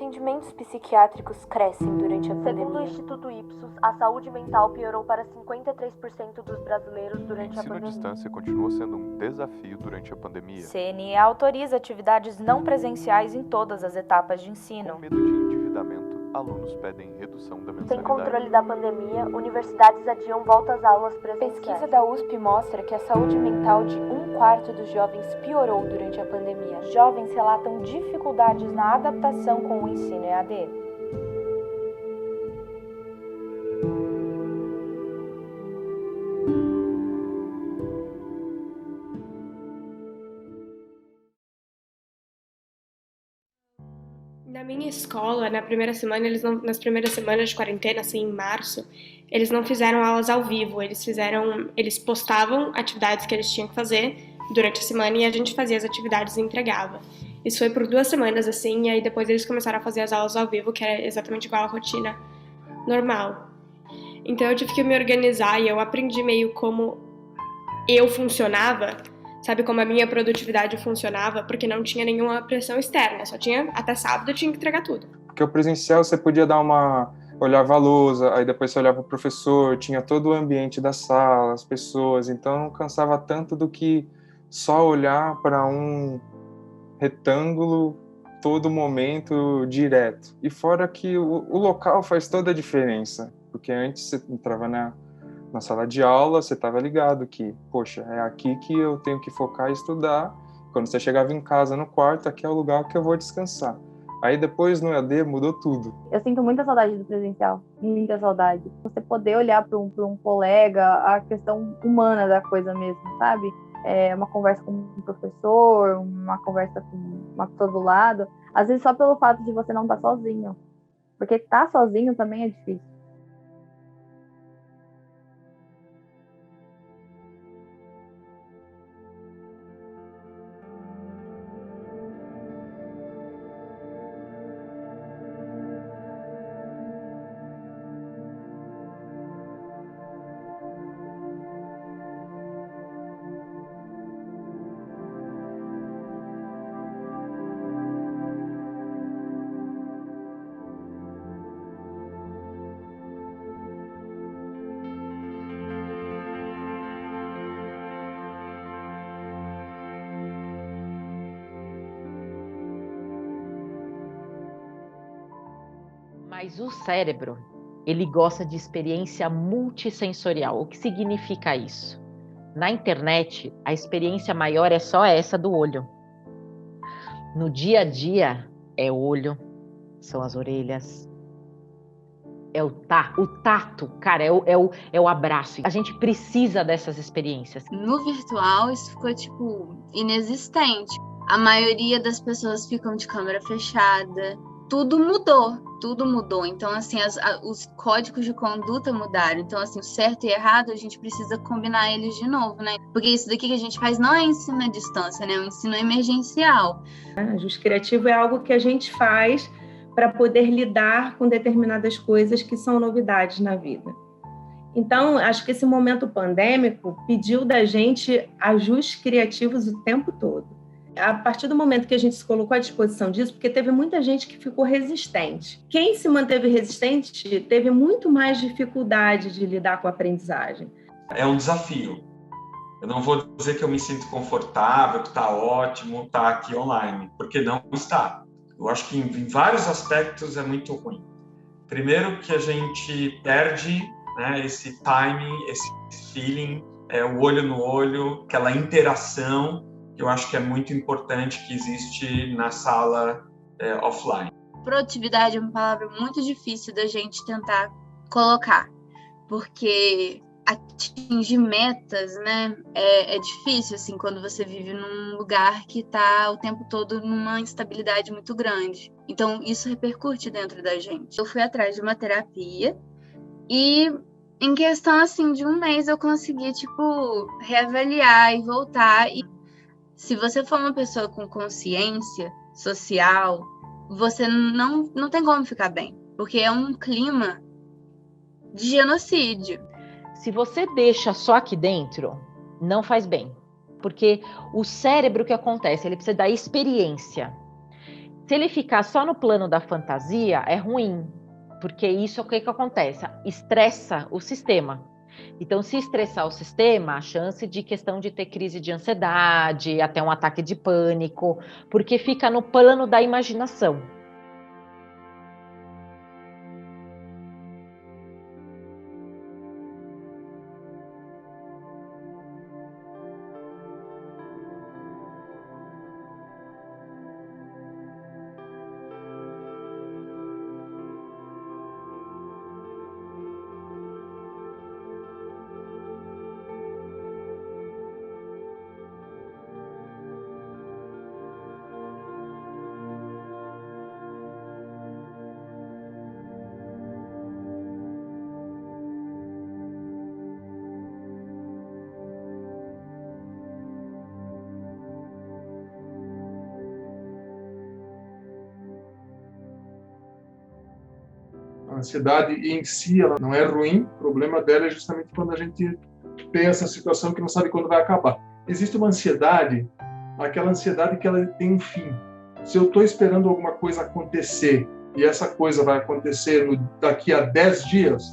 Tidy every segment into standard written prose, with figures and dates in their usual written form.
atendimentos psiquiátricos crescem durante a pandemia. Segundo o Instituto Ipsos, a saúde mental piorou para 53% dos brasileiros durante a pandemia. O ensino à distância continua sendo um desafio durante a pandemia. CNE autoriza atividades não presenciais em todas as etapas de ensino. Com medo de endividamento, alunos pedem redução da mensalidade. Sem controle da pandemia, universidades adiam volta às aulas presenciais. Pesquisa da USP mostra que a saúde mental de 1/4 dos jovens piorou durante a pandemia. Jovens relatam dificuldades na adaptação com o ensino EAD. Na minha escola, nas primeiras semanas de quarentena, assim, em março, eles não fizeram aulas ao vivo, eles postavam atividades que eles tinham que fazer durante a semana e a gente fazia as atividades e entregava. Isso foi por 2 semanas, assim, e aí depois eles começaram a fazer as aulas ao vivo, que era exatamente igual à rotina normal. Então eu tive que me organizar e eu aprendi meio como eu funcionava, sabe, como a minha produtividade funcionava, porque não tinha nenhuma pressão externa, só tinha, até sábado eu tinha que entregar tudo. Porque o presencial você podia olhava a lousa, aí depois você olhava o professor, tinha todo o ambiente da sala, as pessoas, então não cansava tanto do que só olhar para um retângulo todo momento direto. E fora que o local faz toda a diferença, porque antes você entrava na sala de aula, você estava ligado que, poxa, é aqui que eu tenho que focar e estudar. Quando você chegava em casa, no quarto, aqui é o lugar que eu vou descansar. Aí depois no EAD mudou tudo. Eu sinto muita saudade do presencial, muita saudade. Você poder olhar para um colega, a questão humana da coisa mesmo, sabe? Uma conversa com um professor, uma conversa com uma pessoa do lado. Às vezes só pelo fato de você não estar sozinho. Porque estar sozinho também é difícil. Mas o cérebro, ele gosta de experiência multissensorial. O que significa isso? Na internet, a experiência maior é só essa do olho. No dia a dia, é o olho, são as orelhas, é o tato, cara, é o abraço. A gente precisa dessas experiências. No virtual, isso ficou, inexistente. A maioria das pessoas ficam de câmera fechada. Tudo mudou. Então, assim, os códigos de conduta mudaram. Então, assim, o certo e errado, a gente precisa combinar eles de novo, né? Porque isso daqui que a gente faz não é ensino à distância, né? É um ensino emergencial. Ajuste criativo é algo que a gente faz para poder lidar com determinadas coisas que são novidades na vida. Então, acho que esse momento pandêmico pediu da gente ajustes criativos o tempo todo. A partir do momento que a gente se colocou à disposição disso, porque teve muita gente que ficou resistente. Quem se manteve resistente teve muito mais dificuldade de lidar com a aprendizagem. É um desafio. Eu não vou dizer que eu me sinto confortável, que está ótimo, estar aqui online, porque não está. Eu acho que em vários aspectos é muito ruim. Primeiro que a gente perde, né, esse timing, esse feeling, o olho no olho, aquela interação, que eu acho que é muito importante que existe na sala offline. Produtividade é uma palavra muito difícil da gente tentar colocar, porque atingir metas, né, é difícil, assim, quando você vive num lugar que está o tempo todo numa instabilidade muito grande. Então, isso repercute dentro da gente. Eu fui atrás de uma terapia e, em questão, assim, de 1 mês, eu consegui, reavaliar e voltar. E se você for uma pessoa com consciência social, você não tem como ficar bem, porque é um clima de genocídio. Se você deixa só aqui dentro, não faz bem. Porque o cérebro, o que acontece? Ele precisa da experiência. Se ele ficar só no plano da fantasia, é ruim, porque isso, o que acontece? Estressa o sistema. Então, se estressar o sistema, a chance de questão de ter crise de ansiedade, até um ataque de pânico, porque fica no plano da imaginação. A ansiedade em si, ela não é ruim, o problema dela é justamente quando a gente tem essa situação que não sabe quando vai acabar. Existe uma ansiedade, aquela ansiedade que ela tem um fim. Se eu estou esperando alguma coisa acontecer e essa coisa vai acontecer daqui a 10 dias,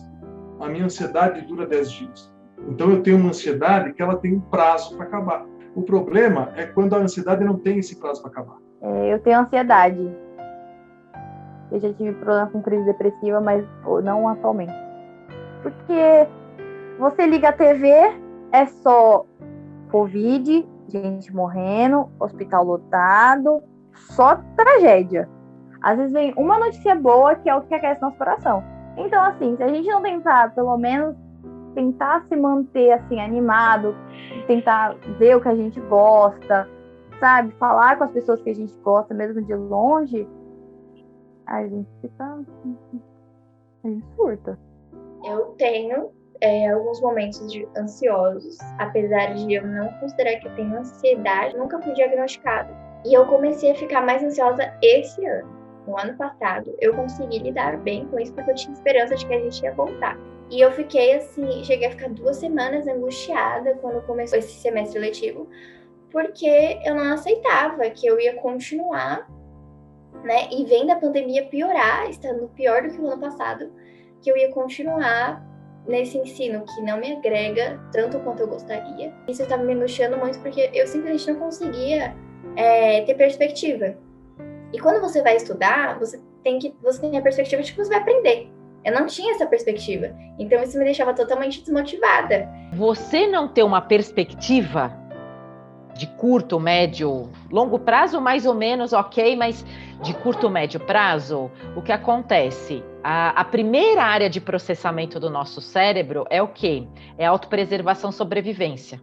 a minha ansiedade dura 10 dias. Então eu tenho uma ansiedade que ela tem um prazo para acabar. O problema é quando a ansiedade não tem esse prazo para acabar. Eu tenho ansiedade. Eu já tive problema com crise depressiva, mas não atualmente. Porque você liga a TV, é só Covid, gente morrendo, hospital lotado, só tragédia. Às vezes vem uma notícia boa, que é o que aquece nosso coração. Então, assim, se a gente não tentar, pelo menos, tentar se manter, assim, animado, tentar ver o que a gente gosta, sabe? Falar com as pessoas que a gente gosta, mesmo de longe, a gente surta. Eu tenho alguns momentos ansiosos, apesar de eu não considerar que eu tenho ansiedade, nunca fui diagnosticada. E eu comecei a ficar mais ansiosa esse ano. No ano passado, eu consegui lidar bem com isso, porque eu tinha esperança de que a gente ia voltar. E eu fiquei assim, cheguei a ficar 2 semanas angustiada quando começou esse semestre letivo, porque eu não aceitava que eu ia continuar, né? E vendo a pandemia piorar, estando pior do que o ano passado, que eu ia continuar nesse ensino que não me agrega tanto quanto eu gostaria. Isso estava me angustiando muito, porque eu simplesmente não conseguia ter perspectiva. E quando você vai estudar, você tem a perspectiva de que você vai aprender. Eu não tinha essa perspectiva. Então isso me deixava totalmente desmotivada. Você não ter uma perspectiva de curto, médio, longo prazo, mais ou menos, ok, mas de curto, médio prazo, o que acontece? A primeira área de processamento do nosso cérebro é o quê? É a autopreservação, sobrevivência,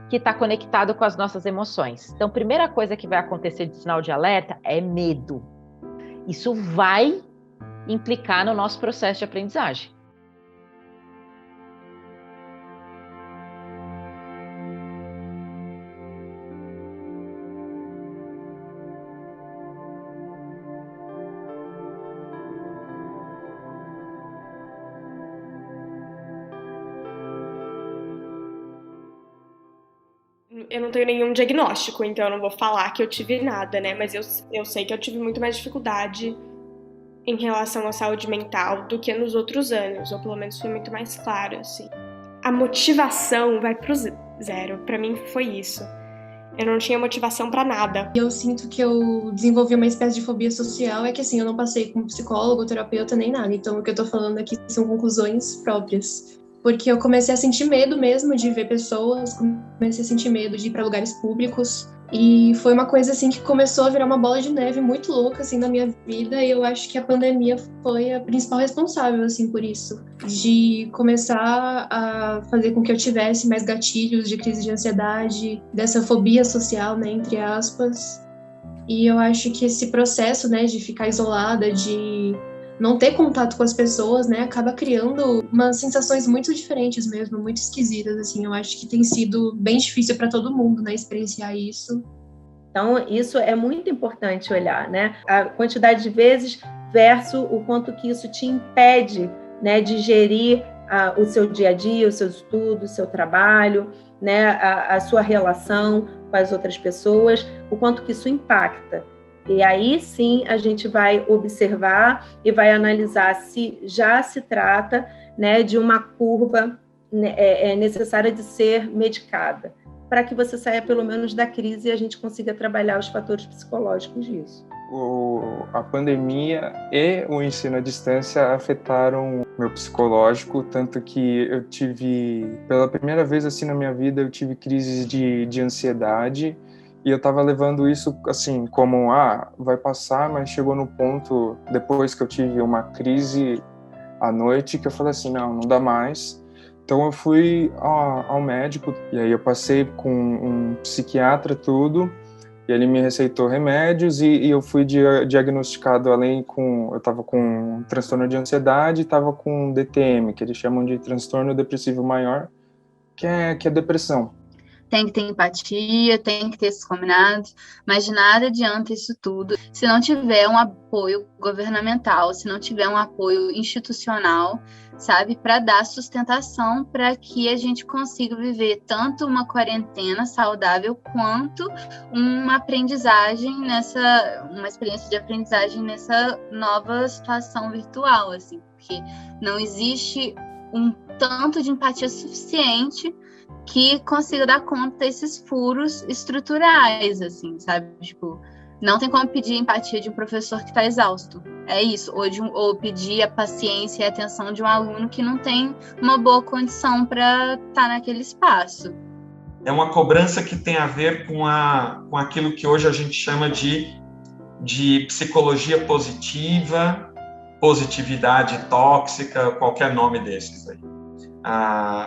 que está conectado com as nossas emoções. Então, a primeira coisa que vai acontecer de sinal de alerta é medo. Isso vai implicar no nosso processo de aprendizagem. Eu não tenho nenhum diagnóstico, então eu não vou falar que eu tive nada, né? Mas eu sei que eu tive muito mais dificuldade em relação à saúde mental do que nos outros anos, ou pelo menos foi muito mais claro, assim. A motivação vai pro zero. Pra mim foi isso. Eu não tinha motivação pra nada. Eu sinto que eu desenvolvi uma espécie de fobia social, é que assim, eu não passei com psicólogo, terapeuta, nem nada. Então o que eu tô falando aqui são conclusões próprias. Porque eu comecei a sentir medo mesmo de ver pessoas, comecei a sentir medo de ir para lugares públicos. E foi uma coisa assim que começou a virar uma bola de neve muito louca assim na minha vida. E eu acho que a pandemia foi a principal responsável assim por isso. De começar a fazer com que eu tivesse mais gatilhos de crise de ansiedade, dessa fobia social, né, entre aspas. E eu acho que esse processo, né, de ficar isolada, de não ter contato com as pessoas, né, acaba criando umas sensações muito diferentes mesmo, muito esquisitas, assim. Eu acho que tem sido bem difícil para todo mundo, né, experienciar isso. Então, isso é muito importante olhar, né? A quantidade de vezes versus o quanto que isso te impede, né, de gerir o seu dia a dia, os seus estudos, o seu trabalho, né, a sua relação com as outras pessoas, o quanto que isso impacta. E aí sim a gente vai observar e vai analisar se já se trata, né, de uma curva necessária de ser medicada, para que você saia pelo menos da crise e a gente consiga trabalhar os fatores psicológicos disso. A pandemia e o ensino à distância afetaram meu psicológico, tanto que eu tive, pela primeira vez assim na minha vida, eu tive crises de ansiedade, e eu estava levando isso assim como, vai passar, mas chegou no ponto, depois que eu tive uma crise à noite, que eu falei assim, não dá mais. Então eu fui ao médico, e aí eu passei com um psiquiatra tudo, e ele me receitou remédios, e eu fui diagnosticado, eu estava com um transtorno de ansiedade, estava com DTM, que eles chamam de transtorno depressivo maior, que é depressão. Tem que ter empatia, tem que ter esses combinados, mas de nada adianta isso tudo se não tiver um apoio governamental, se não tiver um apoio institucional, sabe, para dar sustentação para que a gente consiga viver tanto uma quarentena saudável quanto uma aprendizagem uma experiência de aprendizagem nessa nova situação virtual, assim, porque não existe um tanto de empatia suficiente que consiga dar conta desses furos estruturais, assim, sabe? Tipo, não tem como pedir empatia de um professor que está exausto. É isso. Ou pedir a paciência e a atenção de um aluno que não tem uma boa condição para estar naquele espaço. É uma cobrança que tem a ver com aquilo que hoje a gente chama de psicologia positiva, positividade tóxica, qualquer nome desses aí.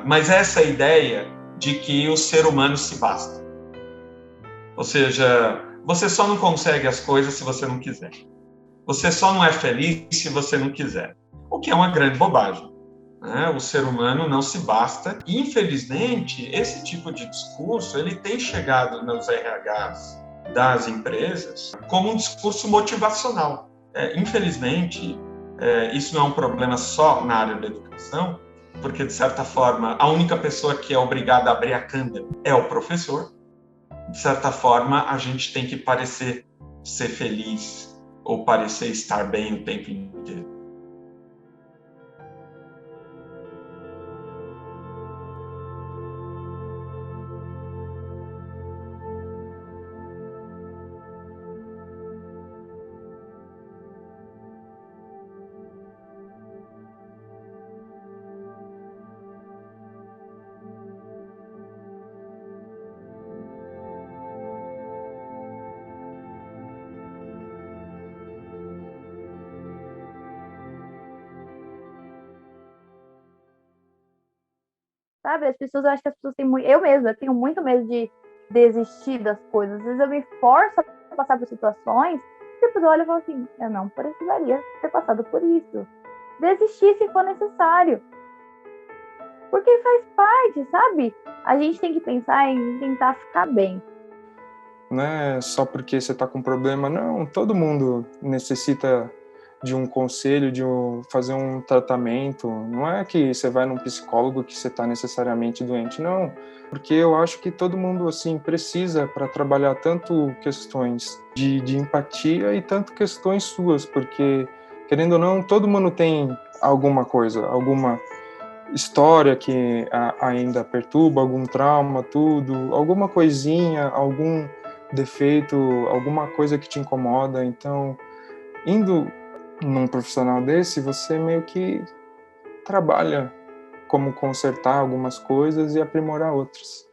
Mas essa ideia de que o ser humano se basta. Ou seja, você só não consegue as coisas se você não quiser. Você só não é feliz se você não quiser. O que é uma grande bobagem, né? O ser humano não se basta. E, infelizmente, esse tipo de discurso ele tem chegado nos RHs das empresas como um discurso motivacional. Infelizmente, isso não é um problema só na área da educação, porque, de certa forma, a única pessoa que é obrigada a abrir a câmera é o professor. De certa forma, a gente tem que parecer ser feliz ou parecer estar bem o tempo inteiro. Sabe, eu acho que as pessoas têm muito... Eu mesma tenho muito medo de desistir das coisas. Às vezes eu me forço a passar por situações que eu olho e falo assim, eu não precisaria ter passado por isso. Desistir se for necessário. Porque faz parte, sabe? A gente tem que pensar em tentar ficar bem. Não é só porque você está com problema, não. Todo mundo necessita de um conselho, fazer um tratamento. Não é que você vai num psicólogo que você está necessariamente doente, não. Porque eu acho que todo mundo assim precisa para trabalhar tanto questões de empatia e tanto questões suas, porque, querendo ou não, todo mundo tem alguma coisa, alguma história que ainda perturba, algum trauma, tudo, alguma coisinha, algum defeito, alguma coisa que te incomoda. Então, indo num profissional desse, você meio que trabalha como consertar algumas coisas e aprimorar outras.